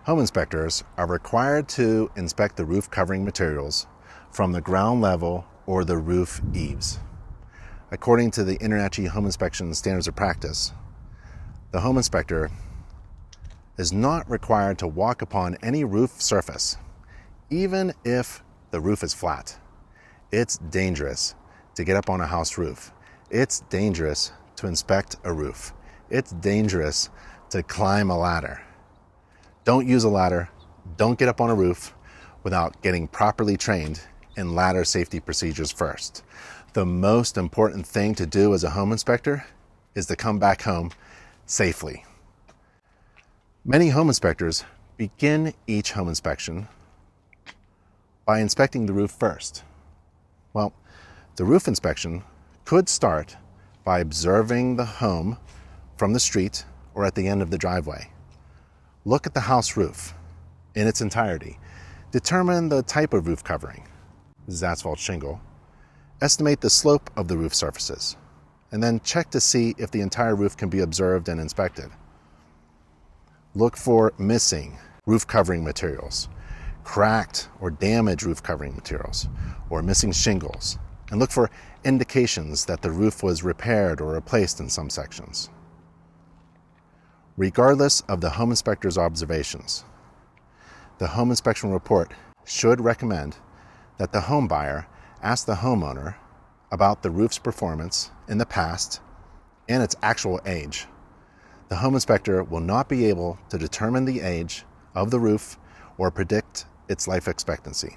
Home inspectors are required to inspect the roof covering materials from the ground level or the roof eaves. According to the INTRNACHI Home Inspection Standards of Practice, the home inspector is not required to walk upon any roof surface, even if the roof is flat. It's dangerous to get up on a house roof. It's dangerous to inspect a roof. It's dangerous to climb a ladder. Don't use a ladder. Don't get up on a roof without getting properly trained in ladder safety procedures first. The most important thing to do as a home inspector is to come back home safely. Many home inspectors begin each home inspection by inspecting the roof first. Well, the roof inspection could start by observing the home from the street or at the end of the driveway. Look at the house roof in its entirety. Determine the type of roof covering. This is asphalt shingle. Estimate the slope of the roof surfaces, and then check to see if the entire roof can be observed and inspected. Look for missing roof covering materials, cracked or damaged roof covering materials, or missing shingles, and look for indications that the roof was repaired or replaced in some sections. Regardless of the home inspector's observations, the home inspection report should recommend that the home buyer ask the homeowner about the roof's performance in the past and its actual age. The home inspector will not be able to determine the age of the roof or predict its life expectancy.